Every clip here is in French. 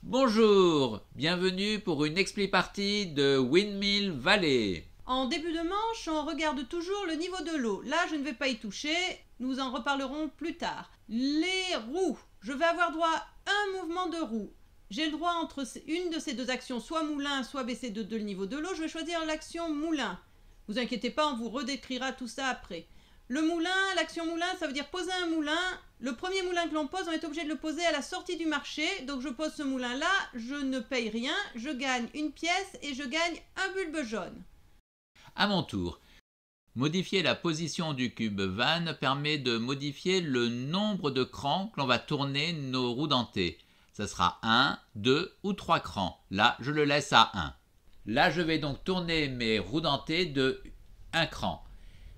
Bonjour, bienvenue pour une expli-partie de Windmill Valley. En début de manche, on regarde toujours le niveau de l'eau. Là, je ne vais pas y toucher, nous en reparlerons plus tard. Les roues, je vais avoir droit à un mouvement de roue. J'ai le droit entre une de ces deux actions, soit moulin, soit baisser de 2 le niveau de l'eau. Je vais choisir l'action moulin. Vous inquiétez pas, on vous redécrira tout ça après. Le moulin, l'action moulin, ça veut dire poser un moulin. Le premier moulin que l'on pose, on est obligé de le poser à la sortie du marché. Donc je pose ce moulin-là, je ne paye rien, je gagne une pièce et je gagne un bulbe jaune. À mon tour, modifier la position du cube van permet de modifier le nombre de crans que l'on va tourner nos roues dentées. Ça sera 1, 2 ou 3 crans. Là, je le laisse à 1. Là, je vais donc tourner mes roues dentées de 1 cran.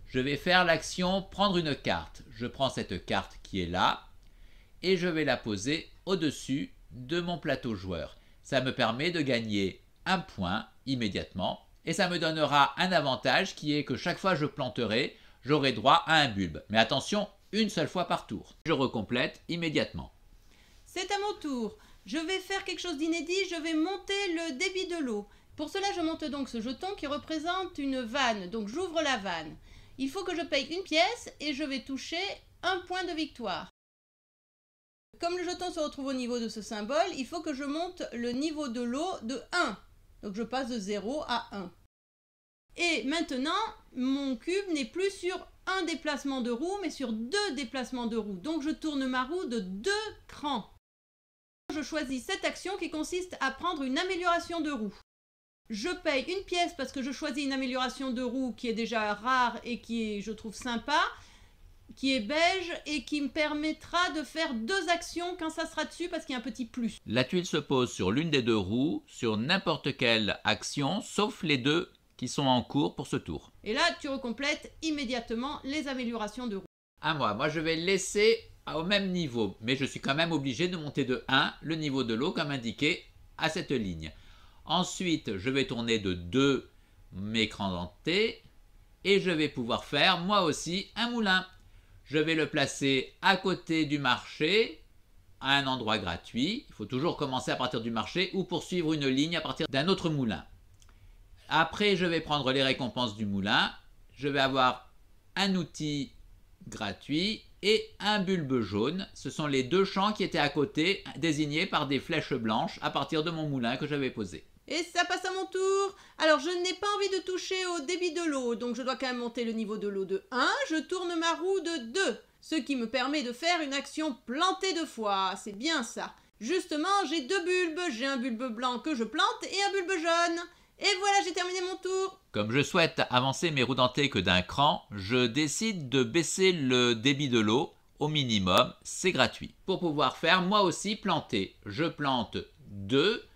Je vais faire l'action prendre une carte. Je prends cette carte qui est là et je vais la poser au-dessus de mon plateau joueur. Ça me permet de gagner un point immédiatement et ça me donnera un avantage qui est que chaque fois que je planterai, j'aurai droit à un bulbe. Mais attention, une seule fois par tour. Je recomplète immédiatement. C'est à mon tour. Je vais faire quelque chose d'inédit, je vais monter le débit de l'eau. Pour cela, je monte donc ce jeton qui représente une vanne. Donc j'ouvre la vanne. Il faut que je paye une pièce et je vais toucher un point de victoire. Comme le jeton se retrouve au niveau de ce symbole, il faut que je monte le niveau de l'eau de 1. Donc je passe de 0 à 1. Et maintenant, mon cube n'est plus sur un déplacement de roue, mais sur 2 déplacements de roue. Donc je tourne ma roue de 2 crans. Je choisis cette action qui consiste à prendre une amélioration de roue. Je paye une pièce parce que je choisis une amélioration de roue qui est déjà rare et qui est, je trouve, sympa, qui est beige et qui me permettra de faire 2 actions quand ça sera dessus parce qu'il y a un petit plus. La tuile se pose sur l'une des 2 roues, sur n'importe quelle action, sauf les 2 qui sont en cours pour ce tour. Et là, tu recomplètes immédiatement les améliorations de roue. À moi, je vais laisser au même niveau, mais je suis quand même obligé de monter de 1 le niveau de l'eau comme indiqué à cette ligne. Ensuite, je vais tourner de 2 mes crans dentés et je vais pouvoir faire moi aussi un moulin. Je vais le placer à côté du marché, à un endroit gratuit. Il faut toujours commencer à partir du marché ou poursuivre une ligne à partir d'un autre moulin. Après, je vais prendre les récompenses du moulin. Je vais avoir un outil gratuit et un bulbe jaune. Ce sont les 2 champs qui étaient à côté, désignés par des flèches blanches à partir de mon moulin que j'avais posé. Et ça passe à mon tour. Alors, je n'ai pas envie de toucher au débit de l'eau, donc je dois quand même monter le niveau de l'eau de 1. Je tourne ma roue de 2, ce qui me permet de faire une action plantée 2 fois. C'est bien ça. Justement, j'ai 2 bulbes. J'ai un bulbe blanc que je plante et un bulbe jaune. Et voilà, j'ai terminé mon tour. Comme je souhaite avancer mes roues dentées que d'un cran, je décide de baisser le débit de l'eau au minimum, c'est gratuit. Pour pouvoir faire moi aussi planter, je plante 2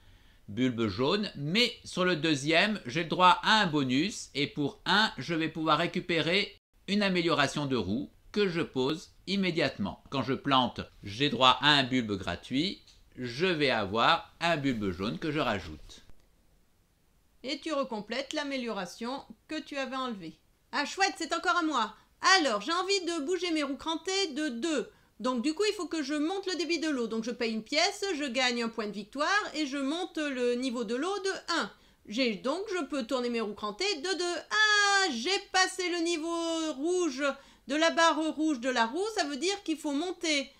bulbes jaunes, mais sur le deuxième, j'ai le droit à un bonus et pour 1, je vais pouvoir récupérer une amélioration de roue que je pose immédiatement. Quand je plante, j'ai droit à un bulbe gratuit, je vais avoir un bulbe jaune que je rajoute. Et tu recomplètes l'amélioration que tu avais enlevée. Ah chouette, c'est encore à moi. Alors, j'ai envie de bouger mes roues crantées de 2. Donc du coup, il faut que je monte le débit de l'eau. Donc je paye une pièce, je gagne un point de victoire et je monte le niveau de l'eau de 1. Donc je peux tourner mes roues crantées de 2. Ah, j'ai passé le niveau rouge de la barre rouge de la roue. Ça veut dire qu'il faut monter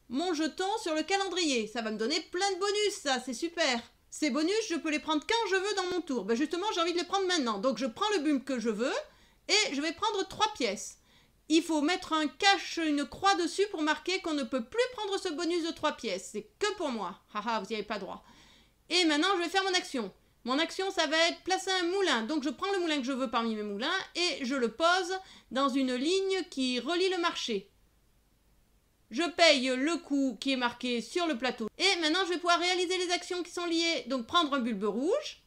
mon jeton sur le calendrier. Ça va me donner plein de bonus, ça, c'est super. Ces bonus, je peux les prendre quand je veux dans mon tour. Ben justement, j'ai envie de les prendre maintenant. Donc je prends le bulbe que je veux et je vais prendre 3 pièces. Il faut mettre un cache, une croix dessus pour marquer qu'on ne peut plus prendre ce bonus de 3 pièces. C'est que pour moi. Haha, vous n'y avez pas droit. Et maintenant, je vais faire mon action. Mon action, ça va être placer un moulin. Donc, je prends le moulin que je veux parmi mes moulins et je le pose dans une ligne qui relie le marché. Je paye le coût qui est marqué sur le plateau. Et maintenant, je vais pouvoir réaliser les actions qui sont liées. Donc, prendre un bulbe rouge,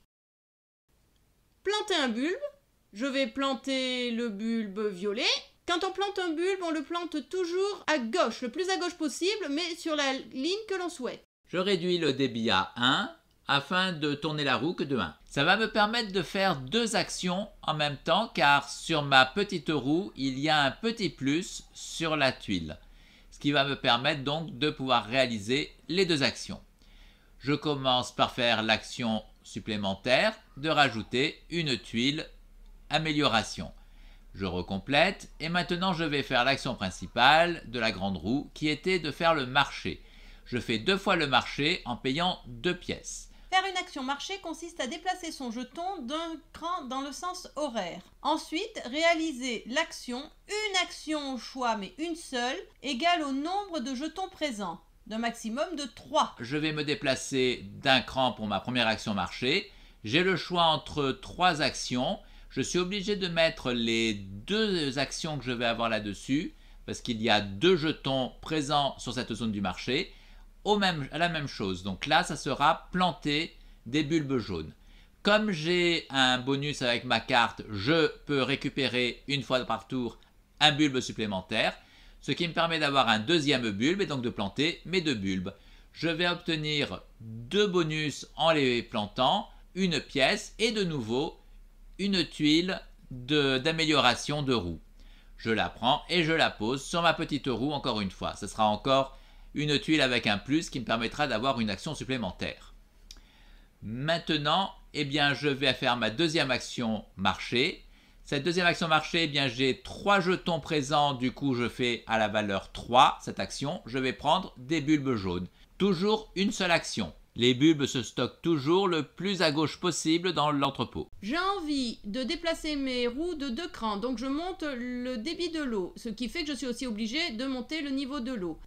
planter un bulbe. Je vais planter le bulbe violet. Quand on plante un bulbe, on le plante toujours à gauche, le plus à gauche possible, mais sur la ligne que l'on souhaite. Je réduis le débit à 1 afin de tourner la roue que de 1. Ça va me permettre de faire 2 actions en même temps car sur ma petite roue, il y a un petit plus sur la tuile. Ce qui va me permettre donc de pouvoir réaliser les 2 actions. Je commence par faire l'action supplémentaire de rajouter une tuile amélioration. Je recomplète et maintenant je vais faire l'action principale de la grande roue qui était de faire le marché. Je fais 2 fois le marché en payant 2 pièces. Faire une action marché consiste à déplacer son jeton d'un cran dans le sens horaire. Ensuite, réaliser l'action, une action au choix mais une seule, égale au nombre de jetons présents, d'un maximum de 3. Je vais me déplacer d'un cran pour ma première action marché. J'ai le choix entre 3 actions. Je suis obligé de mettre les 2 actions que je vais avoir là-dessus parce qu'il y a 2 jetons présents sur cette zone du marché à la même chose. Donc là, ça sera planter des bulbes jaunes. Comme j'ai un bonus avec ma carte, je peux récupérer une fois par tour un bulbe supplémentaire, ce qui me permet d'avoir un deuxième bulbe et donc de planter mes 2 bulbes. Je vais obtenir 2 bonus en les plantant, une pièce et de nouveau une tuile d'amélioration de roue. Je la prends et je la pose sur ma petite roue encore une fois. Ce sera encore une tuile avec un plus qui me permettra d'avoir une action supplémentaire. Maintenant, je vais faire ma deuxième action marché. Cette deuxième action marché, j'ai 3 jetons présents, du coup je fais à la valeur 3 cette action. Je vais prendre des bulbes jaunes. Toujours une seule action. Les bulbes se stockent toujours le plus à gauche possible dans l'entrepôt. J'ai envie de déplacer mes roues de 2 crans, donc je monte le débit de l'eau, ce qui fait que je suis aussi obligée de monter le niveau de l'eau.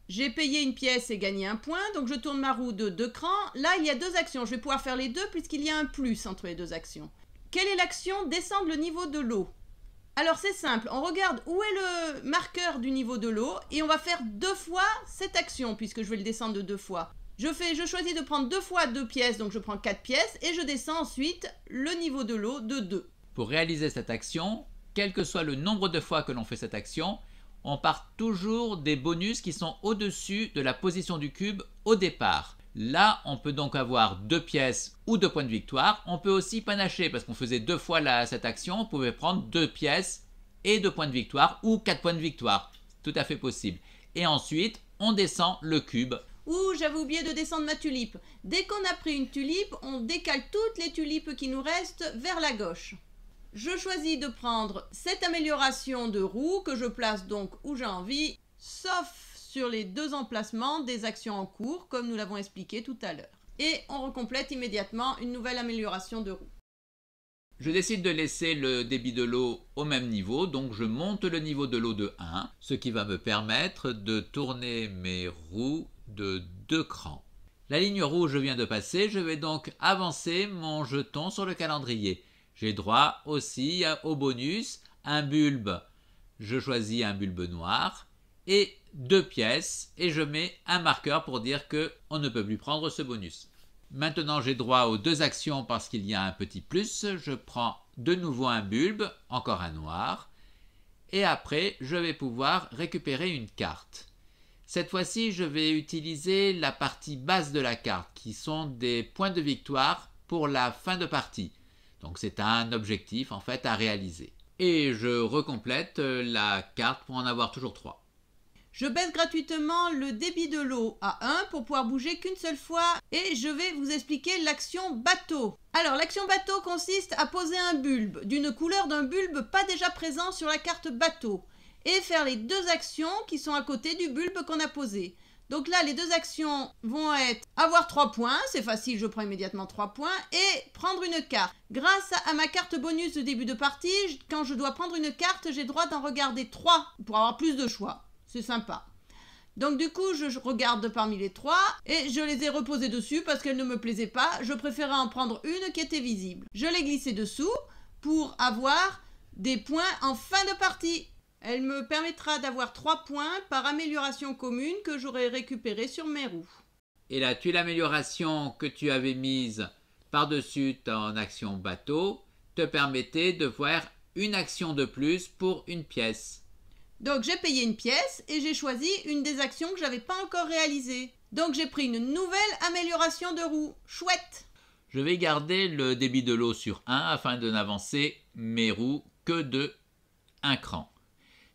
J'ai payé une pièce et gagné un point, donc je tourne ma roue de 2 crans. Là, il y a 2 actions, je vais pouvoir faire les 2 puisqu'il y a un plus entre les 2 actions. Quelle est l'action? Descendre le niveau de l'eau. Alors c'est simple, on regarde où est le marqueur du niveau de l'eau et on va faire 2 fois cette action puisque je vais le descendre de 2 fois. Je choisis de prendre 2 fois 2 pièces, donc je prends 4 pièces et je descends ensuite le niveau de l'eau de 2. Pour réaliser cette action, quel que soit le nombre de fois que l'on fait cette action, on part toujours des bonus qui sont au-dessus de la position du cube au départ. Là, on peut donc avoir 2 pièces ou 2 points de victoire. On peut aussi panacher parce qu'on faisait 2 fois cette action, on pouvait prendre 2 pièces et 2 points de victoire ou 4 points de victoire. C'est tout à fait possible. Et ensuite, on descend le cube. Ouh, j'avais oublié de descendre ma tulipe. Dès qu'on a pris une tulipe, on décale toutes les tulipes qui nous restent vers la gauche. Je choisis de prendre cette amélioration de roue que je place donc où j'ai envie, sauf sur les 2 emplacements des actions en cours, comme nous l'avons expliqué tout à l'heure. Et on recomplète immédiatement une nouvelle amélioration de roue. Je décide de laisser le débit de l'eau au même niveau, donc je monte le niveau de l'eau de 1, ce qui va me permettre de tourner mes roues de 2 crans. La ligne rouge vient de passer, je vais donc avancer mon jeton sur le calendrier. J'ai droit aussi au bonus, un bulbe. Je choisis un bulbe noir et 2 pièces et je mets un marqueur pour dire qu'on ne peut plus prendre ce bonus. Maintenant j'ai droit aux 2 actions parce qu'il y a un petit plus. Je prends de nouveau un bulbe, encore un noir. Et après je vais pouvoir récupérer une carte. Cette fois-ci je vais utiliser la partie basse de la carte qui sont des points de victoire pour la fin de partie. Donc c'est un objectif en fait à réaliser. Et je recomplète la carte pour en avoir toujours 3. Je baisse gratuitement le débit de l'eau à 1 pour pouvoir bouger qu'une seule fois et je vais vous expliquer l'action bateau. Alors l'action bateau consiste à poser un bulbe d'une couleur d'un bulbe pas déjà présent sur la carte bateau et faire les 2 actions qui sont à côté du bulbe qu'on a posé. Donc là, les 2 actions vont être avoir 3 points, c'est facile, je prends immédiatement 3 points, et prendre une carte. Grâce à ma carte bonus de début de partie, quand je dois prendre une carte, j'ai droit d'en regarder 3 pour avoir plus de choix. C'est sympa. Donc du coup, je regarde parmi les 3 et je les ai reposées dessus parce qu'elles ne me plaisaient pas. Je préférais en prendre une qui était visible. Je l'ai glissée dessous pour avoir des points en fin de partie. Elle me permettra d'avoir 3 points par amélioration commune que j'aurai récupérée sur mes roues. Et la tuile amélioration que tu avais mise par-dessus ton action bateau te permettait de voir une action de plus pour une pièce. Donc j'ai payé une pièce et j'ai choisi une des actions que je n'avais pas encore réalisées. Donc j'ai pris une nouvelle amélioration de roue. Chouette! Je vais garder le débit de l'eau sur 1 afin de n'avancer mes roues que de 1 cran.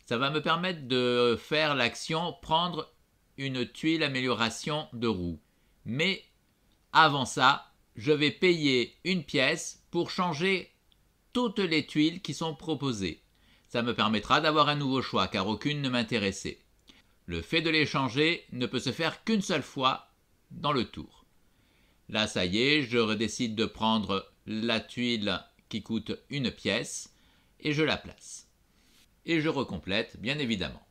Ça va me permettre de faire l'action prendre une tuile amélioration de roue. Mais avant ça, je vais payer une pièce pour changer toutes les tuiles qui sont proposées. Ça me permettra d'avoir un nouveau choix car aucune ne m'intéressait. Le fait de les changer ne peut se faire qu'une seule fois dans le tour. Là, ça y est, je décide de prendre la tuile qui coûte une pièce et je la place. Et je recomplète, bien évidemment.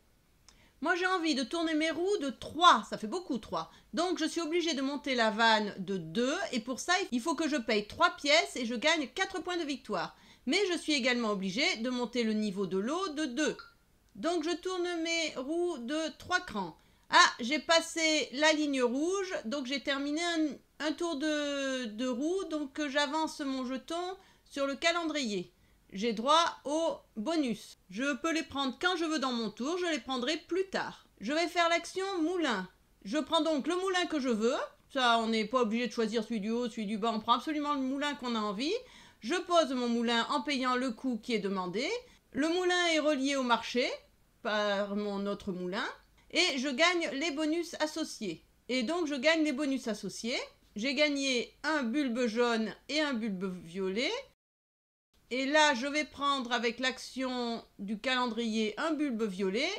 Moi, j'ai envie de tourner mes roues de 3, ça fait beaucoup 3. Donc, je suis obligée de monter la vanne de 2 et pour ça, il faut que je paye 3 pièces et je gagne 4 points de victoire. Mais je suis également obligée de monter le niveau de l'eau de 2. Donc, je tourne mes roues de 3 crans. Ah, j'ai passé la ligne rouge, donc j'ai terminé un tour de roue, donc j'avance mon jeton sur le calendrier. J'ai droit au bonus. Je peux les prendre quand je veux dans mon tour, je les prendrai plus tard. Je vais faire l'action moulin. Je prends donc le moulin que je veux. Ça, on n'est pas obligé de choisir celui du haut, celui du bas. On prend absolument le moulin qu'on a envie. Je pose mon moulin en payant le coût qui est demandé. Le moulin est relié au marché par mon autre moulin. Et je gagne les bonus associés. Et donc, je gagne les bonus associés. J'ai gagné un bulbe jaune et un bulbe violet. Et là, je vais prendre avec l'action du calendrier un bulbe violet.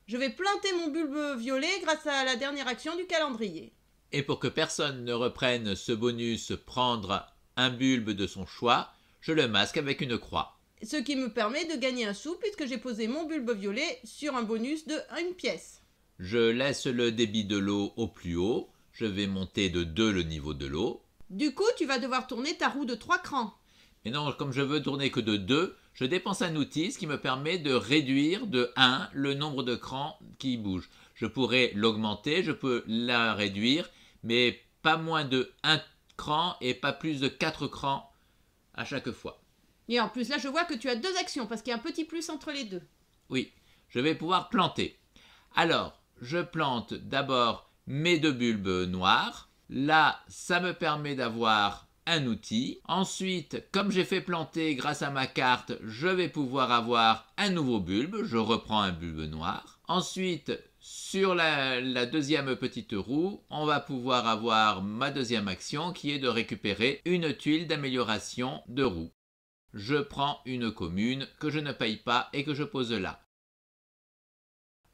Je vais planter mon bulbe violet grâce à la dernière action du calendrier. Et pour que personne ne reprenne ce bonus prendre un bulbe de son choix, je le masque avec une croix. Ce qui me permet de gagner un sou puisque j'ai posé mon bulbe violet sur un bonus de 1 pièce. Je laisse le débit de l'eau au plus haut. Je vais monter de 2 le niveau de l'eau. Du coup, tu vas devoir tourner ta roue de 3 crans. Et non, comme je veux tourner que de 2, je dépense un outil, ce qui me permet de réduire de 1 le nombre de crans qui bougent. Je pourrais l'augmenter, je peux la réduire, mais pas moins de 1 cran et pas plus de 4 crans à chaque fois. Et en plus, là, je vois que tu as 2 actions parce qu'il y a un petit plus entre les deux. Oui, je vais pouvoir planter. Alors, je plante d'abord mes 2 bulbes noirs. Là, ça me permet d'avoir un outil. Ensuite, comme j'ai fait planter grâce à ma carte, je vais pouvoir avoir un nouveau bulbe. Je reprends un bulbe noir. Ensuite, sur la deuxième petite roue, on va pouvoir avoir ma deuxième action qui est de récupérer une tuile d'amélioration de roue. Je prends une commune que je ne paye pas et que je pose là.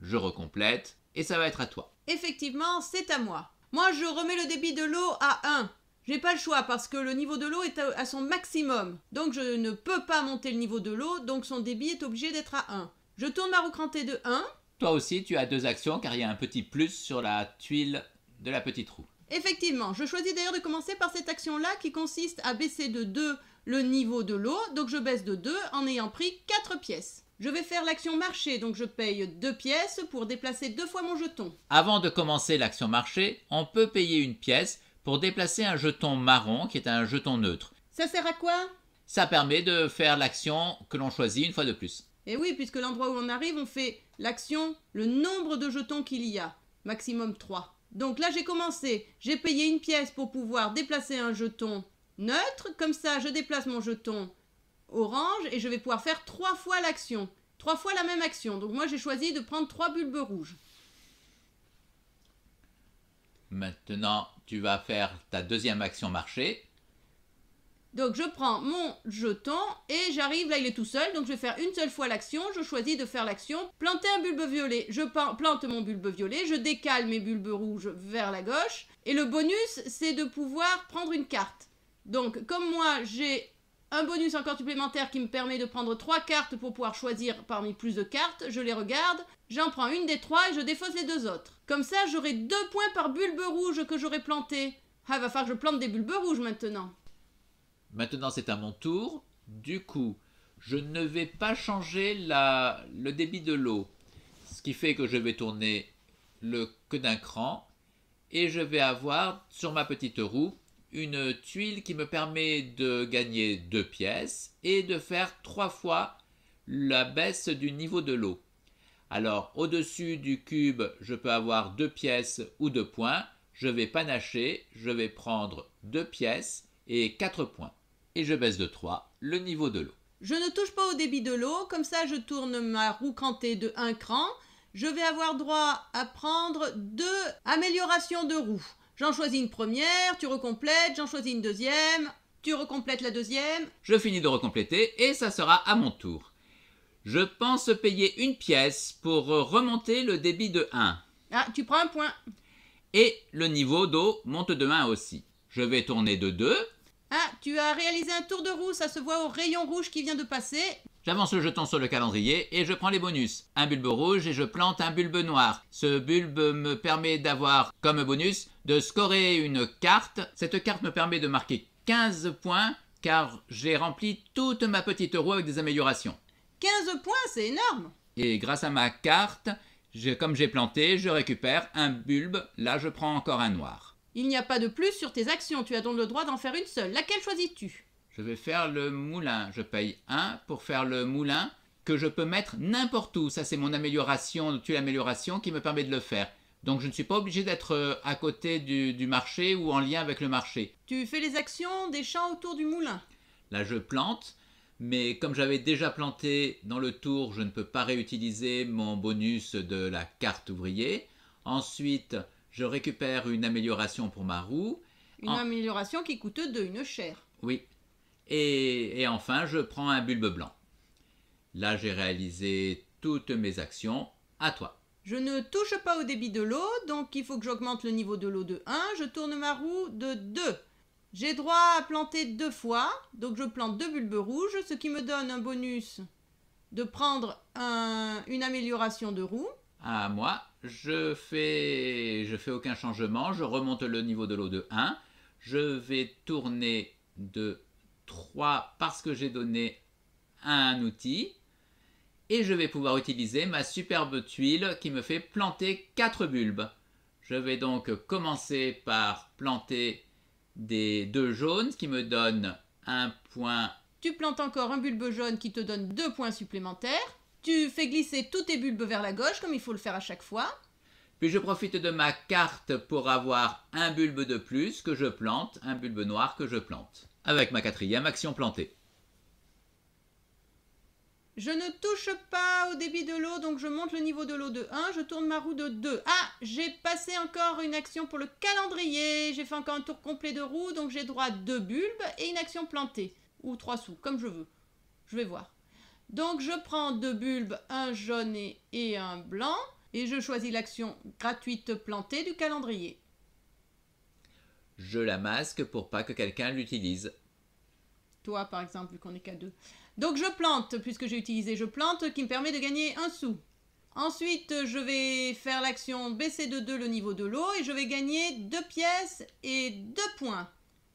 Je recomplète et ça va être à toi. Effectivement, c'est à moi. Moi, je remets le débit de l'eau à 1. J'ai pas le choix parce que le niveau de l'eau est à son maximum. Donc je ne peux pas monter le niveau de l'eau, donc son débit est obligé d'être à 1. Je tourne ma roue crantée de 1. Toi aussi, tu as 2 actions car il y a un petit plus sur la tuile de la petite roue. Effectivement, je choisis d'ailleurs de commencer par cette action-là qui consiste à baisser de 2 le niveau de l'eau. Donc je baisse de 2 en ayant pris 4 pièces. Je vais faire l'action marché, donc je paye 2 pièces pour déplacer 2 fois mon jeton. Avant de commencer l'action marché, on peut payer une pièce pour déplacer un jeton marron qui est un jeton neutre. Ça sert à quoi? Ça permet de faire l'action que l'on choisit une fois de plus. Et oui, puisque l'endroit où on arrive, on fait l'action, le nombre de jetons qu'il y a, maximum 3. Donc là, j'ai commencé, j'ai payé une pièce pour pouvoir déplacer un jeton neutre. Comme ça, je déplace mon jeton orange et je vais pouvoir faire 3 fois l'action. 3 fois la même action. Donc moi, j'ai choisi de prendre 3 bulbes rouges. Maintenant, tu vas faire ta deuxième action marché. Donc je prends mon jeton et j'arrive, là il est tout seul, donc je vais faire une seule fois l'action. Je choisis de faire l'action planter un bulbe violet. Je plante mon bulbe violet, je décale mes bulbes rouges vers la gauche. Et le bonus, c'est de pouvoir prendre une carte. Donc comme moi j'ai un bonus encore supplémentaire qui me permet de prendre 3 cartes pour pouvoir choisir parmi plus de cartes, je les regarde, j'en prends une des 3 et je défausse les 2 autres. Comme ça j'aurai 2 points par bulbe rouge que j'aurai planté. Ah, il va falloir que je plante des bulbes rouges maintenant. Maintenant, c'est à mon tour. Du coup, je ne vais pas changer le débit de l'eau. Ce qui fait que je vais tourner que d'un cran. Et je vais avoir sur ma petite roue une tuile qui me permet de gagner 2 pièces et de faire 3 fois la baisse du niveau de l'eau. Alors, au-dessus du cube, je peux avoir 2 pièces ou 2 points. Je vais panacher, je vais prendre 2 pièces et 4 points. Et je baisse de 3 le niveau de l'eau. Je ne touche pas au débit de l'eau, comme ça je tourne ma roue crantée de 1 cran. Je vais avoir droit à prendre 2 améliorations de roue. J'en choisis une première, tu recomplètes, j'en choisis une deuxième, tu recomplètes la deuxième. Je finis de recompléter et ça sera à mon tour. Je pense payer une pièce pour remonter le débit de 1. Ah, tu prends un point. Et le niveau d'eau monte de 1 aussi. Je vais tourner de 2. Ah, tu as réalisé un tour de roue, ça se voit au rayon rouge qui vient de passer. J'avance le jeton sur le calendrier et je prends les bonus. Un bulbe rouge et je plante un bulbe noir. Ce bulbe me permet d'avoir comme bonus de scorer une carte. Cette carte me permet de marquer 15 points car j'ai rempli toute ma petite roue avec des améliorations. 15 points, c'est énorme. Et grâce à ma carte, comme j'ai planté, je récupère un bulbe. Là, je prends encore un noir. Il n'y a pas de plus sur tes actions, tu as donc le droit d'en faire une seule. Laquelle choisis-tu? Je vais faire le moulin. Je paye 1 pour faire le moulin que je peux mettre n'importe où. Ça, c'est mon amélioration, l'amélioration qui me permet de le faire. Donc, je ne suis pas obligé d'être à côté du marché ou en lien avec le marché. Tu fais les actions des champs autour du moulin. Là, je plante. Mais comme j'avais déjà planté dans le tour, je ne peux pas réutiliser mon bonus de la carte ouvrier. Ensuite, je récupère une amélioration pour ma roue. Une amélioration qui coûte 2, une chaire. Oui. Et enfin, je prends un bulbe blanc. Là, j'ai réalisé toutes mes actions. À toi. Je ne touche pas au débit de l'eau, donc il faut que j'augmente le niveau de l'eau de 1. Je tourne ma roue de 2. J'ai droit à planter 2 fois, donc je plante 2 bulbes rouges, ce qui me donne un bonus de prendre une amélioration de roue. À moi, je fais aucun changement, je remonte le niveau de l'eau de 1. Je vais tourner de 3 parce que j'ai donné un outil. Et je vais pouvoir utiliser ma superbe tuile qui me fait planter 4 bulbes. Je vais donc commencer par planter des 2 jaunes qui me donnent 1 point. Tu plantes encore un bulbe jaune qui te donne 2 points supplémentaires. Tu fais glisser tous tes bulbes vers la gauche comme il faut le faire à chaque fois. Puis je profite de ma carte pour avoir un bulbe de plus que je plante, un bulbe noir que je plante. Avec ma 4e action plantée. Je ne touche pas au débit de l'eau, donc je monte le niveau de l'eau de 1, je tourne ma roue de 2. Ah, j'ai passé encore une action pour le calendrier. J'ai fait encore un tour complet de roue, donc j'ai droit à 2 bulbes et une action plantée. Ou 3 sous, comme je veux. Je vais voir. Donc je prends 2 bulbes, un jaune et un blanc, et je choisis l'action gratuite plantée du calendrier. Je la masque pour pas que quelqu'un l'utilise. Toi, par exemple, vu qu'on n'est qu'à 2. Donc je plante, puisque j'ai utilisé je plante, qui me permet de gagner 1 sou. Ensuite, je vais faire l'action baisser de 2 le niveau de l'eau et je vais gagner 2 pièces et 2 points.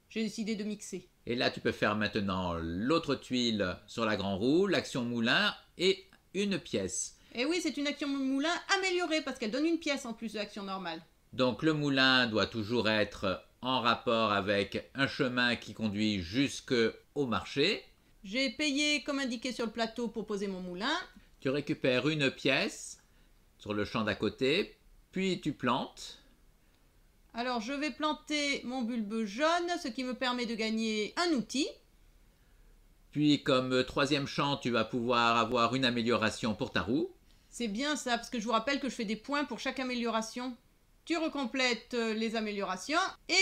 J'ai décidé de mixer. Et là, tu peux faire maintenant l'autre tuile sur la grande roue, l'action moulin et une pièce. Et oui, c'est une action moulin améliorée parce qu'elle donne une pièce en plus de l'action normale. Donc le moulin doit toujours être en rapport avec un chemin qui conduit jusqu'au marché. J'ai payé comme indiqué sur le plateau pour poser mon moulin. Tu récupères une pièce sur le champ d'à côté, puis tu plantes. Alors je vais planter mon bulbe jaune, ce qui me permet de gagner un outil. Puis comme 3e champ, tu vas pouvoir avoir une amélioration pour ta roue. C'est bien ça, parce que je vous rappelle que je fais des points pour chaque amélioration. Tu recomplètes les améliorations et...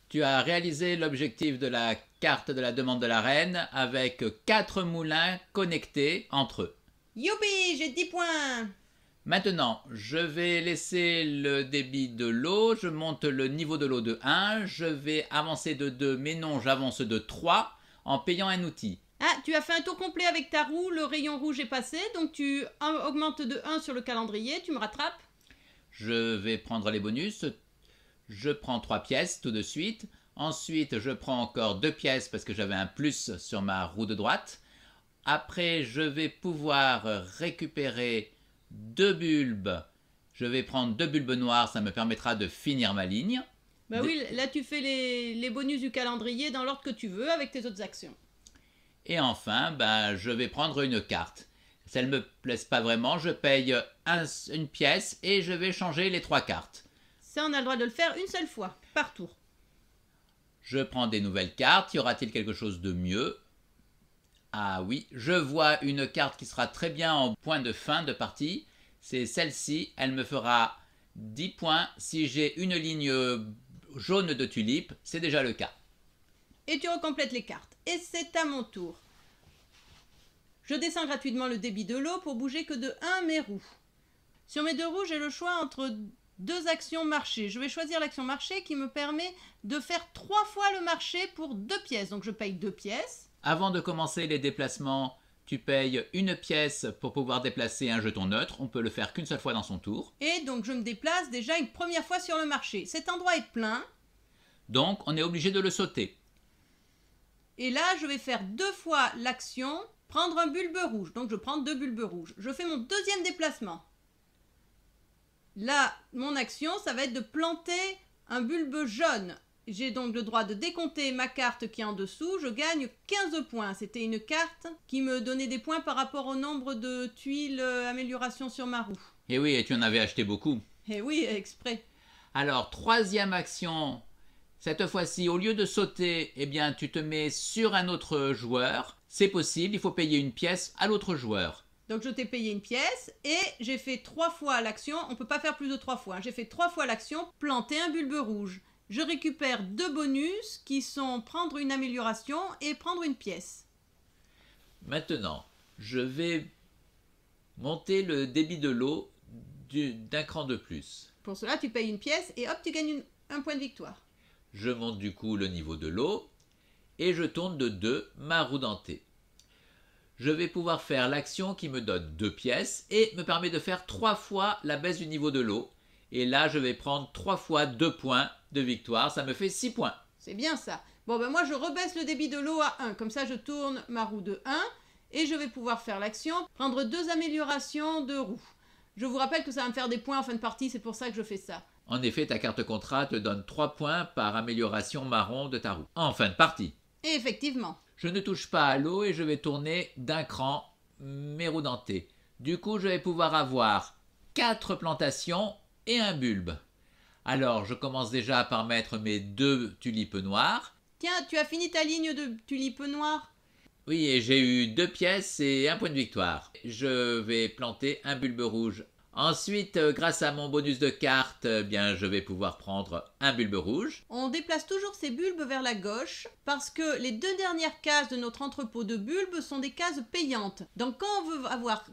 Tu as réalisé l'objectif de la carte de la demande de la reine avec 4 moulins connectés entre eux. Youpi, j'ai 10 points. Maintenant, je vais laisser le débit de l'eau, je monte le niveau de l'eau de 1, je vais avancer de 2, mais non, j'avance de 3 en payant un outil. Ah, tu as fait un tour complet avec ta roue, le rayon rouge est passé, donc tu augmentes de 1 sur le calendrier, tu me rattrapes. Je vais prendre les bonus. Je prends 3 pièces tout de suite. Ensuite, je prends encore 2 pièces parce que j'avais un plus sur ma roue de droite. Après, je vais pouvoir récupérer 2 bulbes. Je vais prendre 2 bulbes noirs, ça me permettra de finir ma ligne. Bah oui, là tu fais les bonus du calendrier dans l'ordre que tu veux avec tes autres actions. Et enfin, je vais prendre une carte. Si elle ne me plaise pas vraiment, je paye une pièce et je vais changer les 3 cartes. Ça, on a le droit de le faire une seule fois, par tour. Je prends des nouvelles cartes. Y aura-t-il quelque chose de mieux? Ah oui, je vois une carte qui sera très bien en point de fin de partie. C'est celle-ci. Elle me fera 10 points. Si j'ai une ligne jaune de tulipe, c'est déjà le cas. Et tu recomplètes les cartes. Et c'est à mon tour. Je descends gratuitement le débit de l'eau pour bouger que de 1 mes roues. Sur mes 2 roues, j'ai le choix entre 2 actions marché. Je vais choisir l'action marché qui me permet de faire 3 fois le marché pour 2 pièces. Donc je paye 2 pièces. Avant de commencer les déplacements, tu payes une pièce pour pouvoir déplacer un jeton neutre. On peut le faire qu'une seule fois dans son tour. Et donc je me déplace déjà une première fois sur le marché. Cet endroit est plein. Donc on est obligé de le sauter. Et là, je vais faire 2 fois l'action prendre un bulbe rouge. Donc je prends 2 bulbes rouges. Je fais mon deuxième déplacement. Là, mon action, ça va être de planter un bulbe jaune. J'ai donc le droit de décompter ma carte qui est en dessous. Je gagne 15 points. C'était une carte qui me donnait des points par rapport au nombre de tuiles amélioration sur ma roue. Et oui, et tu en avais acheté beaucoup. Eh oui, exprès. Alors, troisième action. Cette fois-ci, au lieu de sauter, eh bien, tu te mets sur un autre joueur. C'est possible, il faut payer une pièce à l'autre joueur. Donc je t'ai payé une pièce et j'ai fait 3 fois l'action. On ne peut pas faire plus de 3 fois. J'ai fait 3 fois l'action, planter un bulbe rouge. Je récupère 2 bonus qui sont prendre une amélioration et prendre une pièce. Maintenant, je vais monter le débit de l'eau d'un cran de plus. Pour cela, tu payes une pièce et hop, tu gagnes un point de victoire. Je monte du coup le niveau de l'eau et je tourne de 2 ma roue dentée. Je vais pouvoir faire l'action qui me donne 2 pièces et me permet de faire 3 fois la baisse du niveau de l'eau. Et là, je vais prendre 3 fois 2 points de victoire. Ça me fait 6 points. C'est bien ça. Bon, ben moi, je rebaisse le débit de l'eau à 1. Comme ça, je tourne ma roue de 1 et je vais pouvoir faire l'action, prendre 2 améliorations de roue. Je vous rappelle que ça va me faire des points en fin de partie, c'est pour ça que je fais ça. En effet, ta carte contrat te donne 3 points par amélioration marron de ta roue. En fin de partie. Et effectivement. Je ne touche pas à l'eau et je vais tourner d'un cran mes roues dentées. Du coup, je vais pouvoir avoir 4 plantations et un bulbe. Alors, je commence déjà par mettre mes 2 tulipes noires. Tiens, tu as fini ta ligne de tulipes noires? Oui, et j'ai eu 2 pièces et un point de victoire. Je vais planter un bulbe rouge. Ensuite, grâce à mon bonus de carte, bien, je vais pouvoir prendre un bulbe rouge. On déplace toujours ces bulbes vers la gauche parce que les 2 dernières cases de notre entrepôt de bulbes sont des cases payantes. Donc quand on veut avoir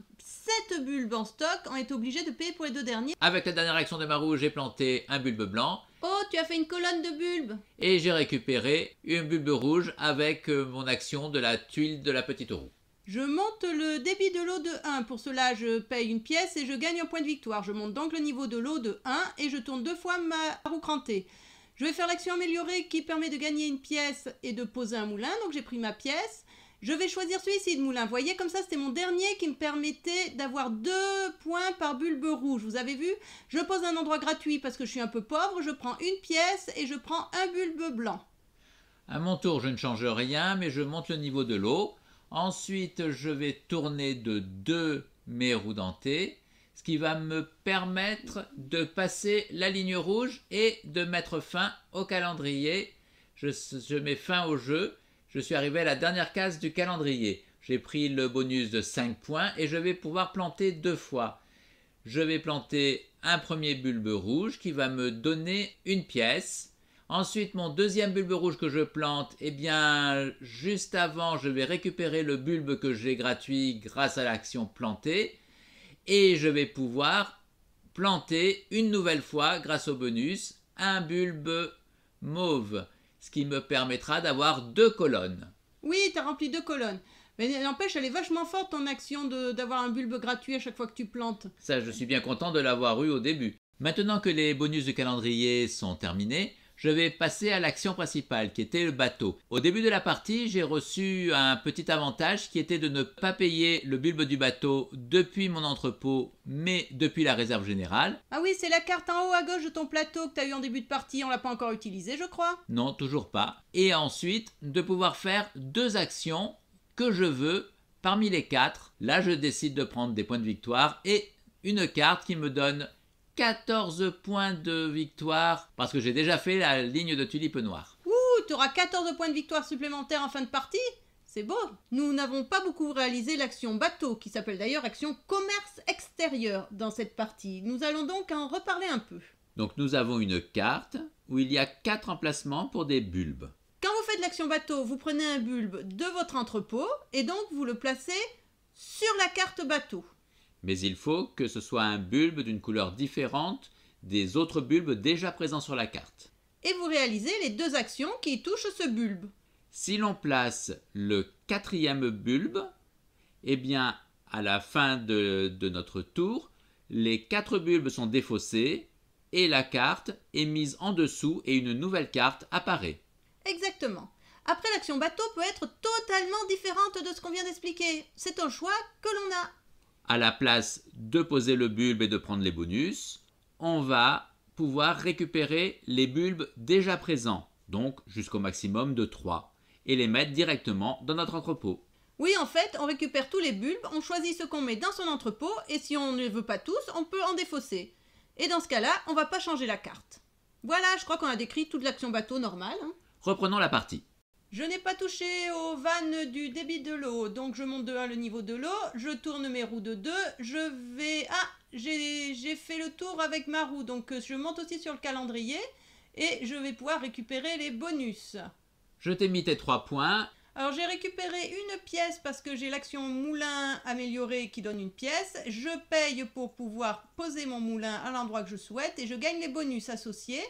7 bulbes en stock, on est obligé de payer pour les 2 derniers. Avec la dernière action de ma roue, j'ai planté un bulbe blanc. Oh, tu as fait une colonne de bulbes. Et j'ai récupéré une bulbe rouge avec mon action de la tuile de la petite roue. Je monte le débit de l'eau de 1. Pour cela, je paye une pièce et je gagne un point de victoire. Je monte donc le niveau de l'eau de 1 et je tourne 2 fois ma roue crantée. Je vais faire l'action améliorée qui permet de gagner une pièce et de poser un moulin. Donc j'ai pris ma pièce. Je vais choisir celui-ci de moulin. Vous voyez, comme ça, c'était mon dernier qui me permettait d'avoir 2 points par bulbe rouge. Vous avez vu? Je pose un endroit gratuit parce que je suis un peu pauvre. Je prends une pièce et je prends un bulbe blanc. À mon tour, je ne change rien, mais je monte le niveau de l'eau. Ensuite, je vais tourner de 2 mes roues dentées, ce qui va me permettre de passer la ligne rouge et de mettre fin au calendrier. Je mets fin au jeu. Je suis arrivé à la dernière case du calendrier. J'ai pris le bonus de 5 points et je vais pouvoir planter 2 fois. Je vais planter un premier bulbe rouge qui va me donner une pièce. Ensuite, mon deuxième bulbe rouge que je plante, eh bien, juste avant, je vais récupérer le bulbe que j'ai gratuit grâce à l'action plantée. Et je vais pouvoir planter une nouvelle fois, grâce au bonus, un bulbe mauve. Ce qui me permettra d'avoir 2 colonnes. Oui, tu as rempli 2 colonnes. Mais n'empêche, elle est vachement forte ton action d'avoir un bulbe gratuit à chaque fois que tu plantes. Ça, je suis bien content de l'avoir eu au début. Maintenant que les bonus de calendrier sont terminés, je vais passer à l'action principale qui était le bateau. Au début de la partie, j'ai reçu un petit avantage qui était de ne pas payer le bulbe du bateau depuis mon entrepôt, mais depuis la réserve générale. Ah oui, c'est la carte en haut à gauche de ton plateau que tu as eu en début de partie, on l'a pas encore utilisée, je crois. Non, toujours pas. Et ensuite, de pouvoir faire 2 actions que je veux parmi les 4. Là, je décide de prendre des points de victoire et une carte qui me donne 14 points de victoire parce que j'ai déjà fait la ligne de tulipe noire. Ouh, tu auras 14 points de victoire supplémentaires en fin de partie. C'est beau. Nous n'avons pas beaucoup réalisé l'action bateau, qui s'appelle d'ailleurs action commerce extérieur dans cette partie. Nous allons donc en reparler un peu. Donc nous avons une carte où il y a 4 emplacements pour des bulbes. Quand vous faites l'action bateau, vous prenez un bulbe de votre entrepôt et donc vous le placez sur la carte bateau. Mais il faut que ce soit un bulbe d'une couleur différente des autres bulbes déjà présents sur la carte. Et vous réalisez les 2 actions qui touchent ce bulbe. Si l'on place le 4e bulbe, eh bien, à la fin de notre tour, les 4 bulbes sont défaussés et la carte est mise en dessous et une nouvelle carte apparaît. Exactement. Après, l'action bateau peut être totalement différente de ce qu'on vient d'expliquer. C'est un choix que l'on a. À la place de poser le bulbe et de prendre les bonus, on va pouvoir récupérer les bulbes déjà présents, donc jusqu'au maximum de 3, et les mettre directement dans notre entrepôt. Oui, en fait, on récupère tous les bulbes, on choisit ce qu'on met dans son entrepôt, et si on ne veut pas tous, on peut en défausser. Et dans ce cas-là, on ne va pas changer la carte. Voilà, je crois qu'on a décrit toute l'action bateau normale. Reprenons la partie. Je n'ai pas touché aux vannes du débit de l'eau, donc je monte de 1 le niveau de l'eau, je tourne mes roues de 2, je vais... Ah, j'ai fait le tour avec ma roue, donc je monte aussi sur le calendrier, et je vais pouvoir récupérer les bonus. Je t'ai mis tes 3 points. Alors j'ai récupéré une pièce parce que j'ai l'action moulin améliorée qui donne une pièce. Je paye pour pouvoir poser mon moulin à l'endroit que je souhaite et je gagne les bonus associés.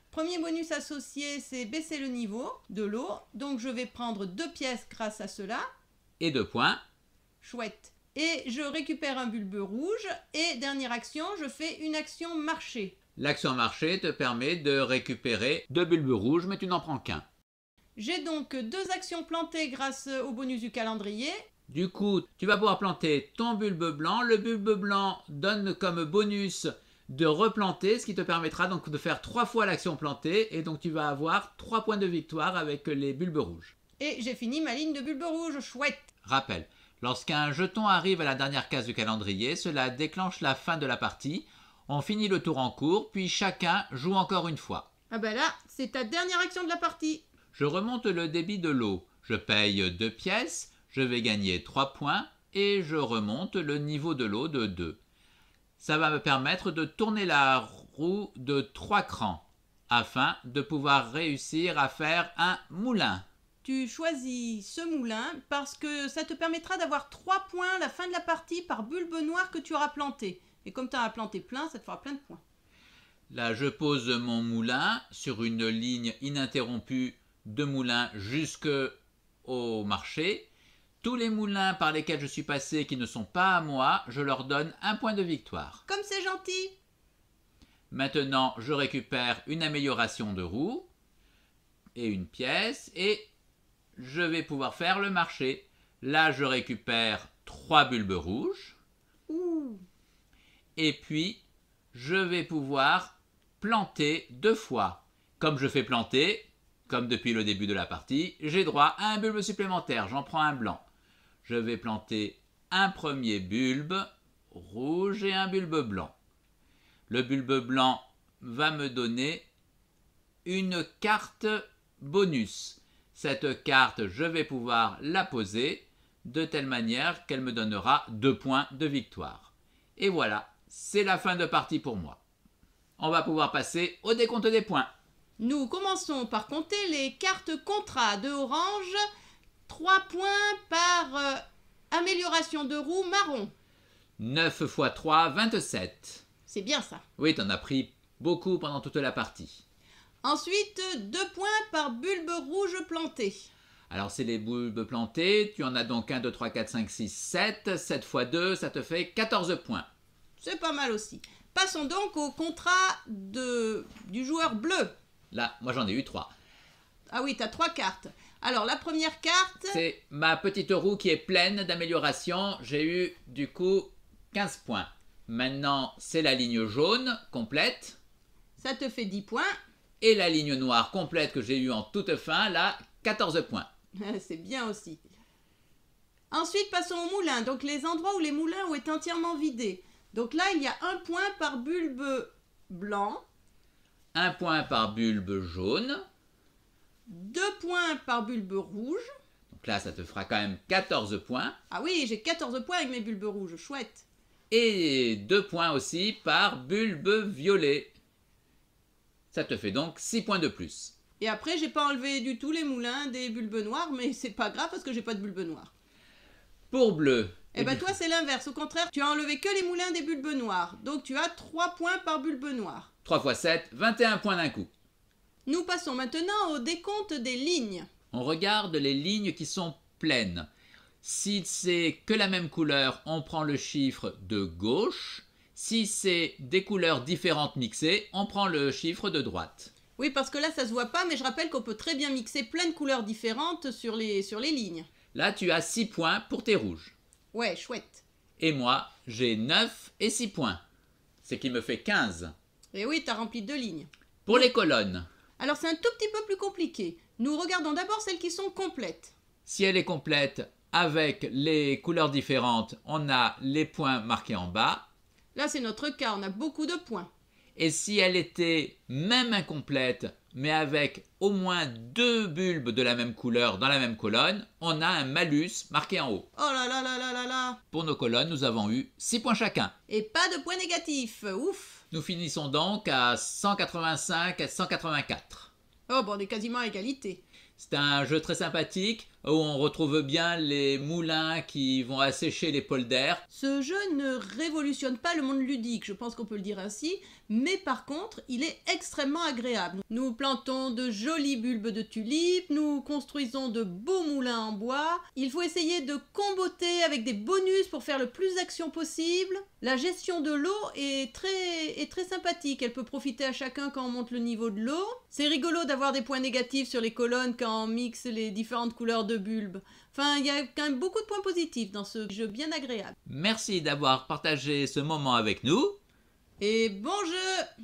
Premier bonus associé, c'est baisser le niveau de l'eau. Donc je vais prendre 2 pièces grâce à cela. Et 2 points. Chouette. Et je récupère un bulbe rouge. Et dernière action, je fais une action marché. L'action marché te permet de récupérer 2 bulbes rouges, mais tu n'en prends qu'un. J'ai donc 2 actions plantées grâce au bonus du calendrier. Du coup, tu vas pouvoir planter ton bulbe blanc. Le bulbe blanc donne comme bonus de replanter, ce qui te permettra donc de faire 3 fois l'action plantée. Et donc tu vas avoir 3 points de victoire avec les bulbes rouges. Et j'ai fini ma ligne de bulbe rouge. Chouette. Rappel, lorsqu'un jeton arrive à la dernière case du calendrier, cela déclenche la fin de la partie. On finit le tour en cours, puis chacun joue encore une fois. Ah ben là, c'est ta dernière action de la partie. Je remonte le débit de l'eau. Je paye 2 pièces, je vais gagner 3 points et je remonte le niveau de l'eau de 2. Ça va me permettre de tourner la roue de 3 crans afin de pouvoir réussir à faire un moulin. Tu choisis ce moulin parce que ça te permettra d'avoir 3 points à la fin de la partie par bulbe noir que tu auras planté. Et comme tu en as planté plein, ça te fera plein de points. Là, je pose mon moulin sur une ligne ininterrompue de moulins jusqu'au marché. Tous les moulins par lesquels je suis passé qui ne sont pas à moi, je leur donne un point de victoire. Comme c'est gentil. Maintenant, je récupère une amélioration de roue et une pièce et je vais pouvoir faire le marché. Là, je récupère 3 bulbes rouges. Ouh. Et puis, je vais pouvoir planter 2 fois. Comme je fais planter, comme depuis le début de la partie, j'ai droit à un bulbe supplémentaire. J'en prends un blanc. Je vais planter un premier bulbe rouge et un bulbe blanc. Le bulbe blanc va me donner une carte bonus. Cette carte, je vais pouvoir la poser de telle manière qu'elle me donnera 2 points de victoire. Et voilà, c'est la fin de partie pour moi. On va pouvoir passer au décompte des points. Nous commençons par compter les cartes contrat de orange. 3 points par amélioration de roue marron. 9 x 3, 27. C'est bien ça. Oui, t'en as pris beaucoup pendant toute la partie. Ensuite, 2 points par bulbe rouge planté. Alors, c'est les bulbes plantés. Tu en as donc 1, 2, 3, 4, 5, 6, 7. 7 x 2, ça te fait 14 points. C'est pas mal aussi. Passons donc au contrat du joueur bleu. Là, moi j'en ai eu 3. Ah oui, t'as 3 cartes. Alors, la première carte... C'est ma petite roue qui est pleine d'améliorations. J'ai eu, du coup, 15 points. Maintenant, c'est la ligne jaune complète. Ça te fait 10 points. Et la ligne noire complète que j'ai eue en toute fin, là, 14 points. C'est bien aussi. Ensuite, passons au moulin. Donc, les endroits où les moulins ont été entièrement vidés. Donc là, il y a 1 point par bulbe blanc. 1 point par bulbe jaune. 2 points par bulbe rouge. Donc Donc là, ça te fera quand même 14 points. Ah oui, j'ai 14 points avec mes bulbes rouges, chouette. Et 2 points aussi par bulbe violet. Ça te fait donc 6 points de plus. Et après, j'ai pas enlevé du tout les moulins des bulbes noirs, mais c'est pas grave parce que j'ai pas de bulbes noirs. Pour bleu. Eh ben toi, c'est l'inverse. Au contraire, tu as enlevé que les moulins des bulbes noirs. Donc tu as 3 points par bulbe noir. 3 x 7, 21 points d'un coup. Nous passons maintenant au décompte des lignes. On regarde les lignes qui sont pleines. Si c'est que la même couleur, on prend le chiffre de gauche. Si c'est des couleurs différentes mixées, on prend le chiffre de droite. Oui, parce que là, ça se voit pas, mais je rappelle qu'on peut très bien mixer plein de couleurs différentes sur les lignes. Là, tu as 6 points pour tes rouges. Ouais, chouette. Et moi, j'ai 9 et 6 points. Ce qui me fait 15. Et oui, t'as rempli 2 lignes. Pour les colonnes, Alors c'est un tout petit peu plus compliqué. Nous regardons d'abord celles qui sont complètes. si elle est complète avec les couleurs différentes, on a les points marqués en bas. Là, c'est notre cas, on a beaucoup de points. Et si elle était même incomplète, mais avec au moins 2 bulbes de la même couleur dans la même colonne, on a un malus marqué en haut. Oh là là là là là là. Pour nos colonnes, nous avons eu 6 points chacun. Et pas de points négatifs, ouf. Nous finissons donc à 185 à 184. Oh bon, on est quasiment à égalité. C'est un jeu très sympathique où on retrouve bien les moulins qui vont assécher les polders. Ce jeu ne révolutionne pas le monde ludique, je pense qu'on peut le dire ainsi, mais par contre, il est extrêmement agréable. Nous plantons de jolis bulbes de tulipes, nous construisons de beaux moulins en bois, il faut essayer de comboter avec des bonus pour faire le plus d'action possible. La gestion de l'eau est très sympathique, elle peut profiter à chacun quand on monte le niveau de l'eau. C'est rigolo d'avoir des points négatifs sur les colonnes quand on mixe les différentes couleurs de bulbes. Enfin, il y a quand même beaucoup de points positifs dans ce jeu bien agréable. Merci d'avoir partagé ce moment avec nous. Et bon jeu!